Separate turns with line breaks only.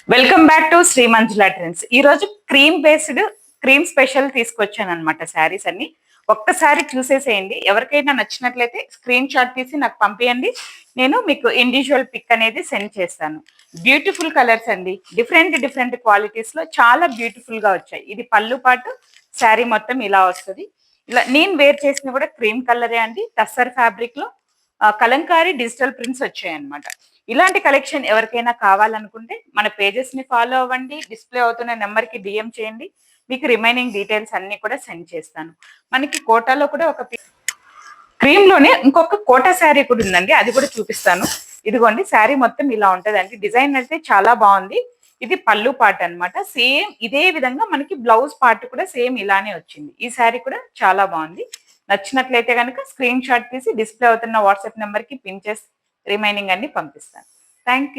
Welcome back to Shri Manjula trends. ఈ రోజు cream special తీసుకొచ్చాను అనమాట. శారీస్ అన్ని ఒక్కసారి చూసేసేయండి. ఎవరికైనా నచ్చినట్లయితే స్క్రీన్ షాట్ తీసి నాకు పంపించండి. నేను మీకు ఇండివిజువల్ పిక్ అనేది సెండ్ చేస్తాను. బ్యూటిఫుల్ కలర్స్ అండి, డిఫరెంట్ డిఫరెంట్ క్వాలిటీస్ లో చాలా బ్యూటిఫుల్ గా వచ్చాయి. ఇది పళ్ళు పాటు శారీ మొత్తం ఇలా వస్తుంది. ఇలా నేను వేర్ చేసిన కూడా క్రీమ్ కలరే అండి. టస్సర్ ఫ్యాబ్రిక్ లో కలంకారీ డిజిటల్ ప్రింట్స్ వచ్చాయి అనమాట. ఇలాంటి కలెక్షన్ ఎవరికైనా కావాలనుకుంటే మన పేజెస్ ని ఫాలో అవ్వండి. డిస్ప్లే అవుతున్న నెంబర్ కి డిఎం చేయండి. మీకు రిమైనింగ్ డీటెయిల్స్ అన్ని కూడా సెండ్ చేస్తాను. మనకి కోటాలో కూడా ఒక క్రీమ్ లోనే ఇంకొక కోటా శారీ కూడా ఉందండి, అది కూడా చూపిస్తాను. ఇదిగోండి, శారీ మొత్తం ఇలా ఉంటదండి. డిజైన్ అయితే చాలా బాగుంది. ఇది పళ్ళు పార్ట్ అన్నమాట. సేమ్ ఇదే విధంగా మనకి బ్లౌజ్ పార్ట్ కూడా సేమ్ ఇలానే వచ్చింది. ఈ శారీ కూడా చాలా బాగుంది. నచ్చినట్లయితే కనుక స్క్రీన్ షాట్ తీసి డిస్ప్లే అవుతున్న వాట్సాప్ నెంబర్ కి పిన్ చేసి రిమైనింగ్ అన్ని పంపిస్తాను. Thank you.